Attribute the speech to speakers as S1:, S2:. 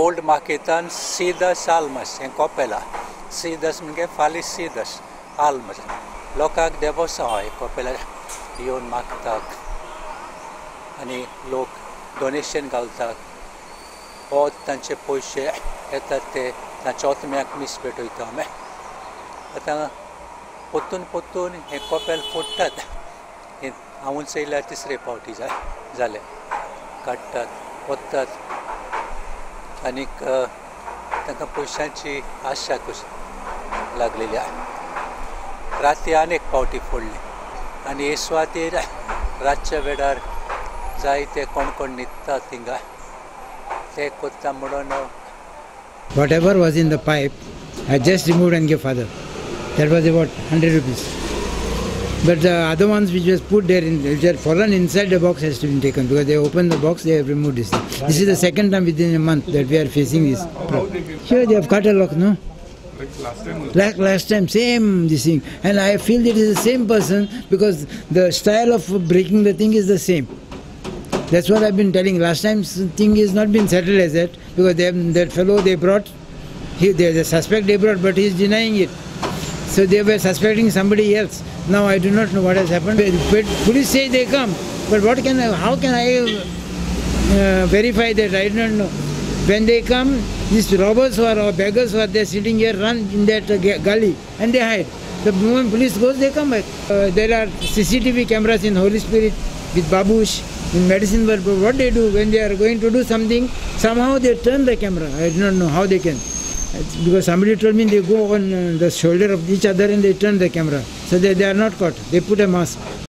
S1: old marketan Sidas almas en Kopela. Sidas म्हणजे Fali Sidas almas. लोकांक Deo Sai Kopela येवन मागतात आणि लोक डोनेशन घालतात. हो तांचे पयशे येतात ते तांच्या आत्म्याक मीस पेटयता आमी. आतां पोतून हे कोपेल फोडटात. हे हांवून चयल्यार तिसरे फावटी जाले. काडटात, पोत्तात आनीक तांकां पयशांची आशा कशी लागलेली आहे. राती आनीक फावटी फोडली आनी हे सुवातेर रातच्या वेळार जायते कोण न्हिदतात थिंगा ते कोत्ता म्हणून.
S2: Whatever was in the pipe, I just removed and gave father. That was about 100 rupees. But the other ones which was put there, which had fallen inside the box, has to be taken because they opened the box, they have removed this thing. This is the second time within a month that we are facing this problem. Here they have cut a lock, no? Like last time, same this thing. And I feel it is the same person because the style of breaking the thing is the same. That's what I've been telling. Last time's thing is not been settled as that because that fellow they brought, the suspect they brought, but he is denying it. So they were suspecting somebody else. Now I do not know what has happened. Police say they come, but how can I verify that? I do not know. When they come, these robbers or beggars who are there sitting here run in that gully and they hide. The moment police goes, they come back. There are CCTV cameras in Holy Spirit with Babush, in medicine world. But what they do when they are going to do something, somehow they turn the camera. I do not know how they can. Because somebody told me they go on the shoulder of each other and they turn the camera. So they are not caught. They put a mask.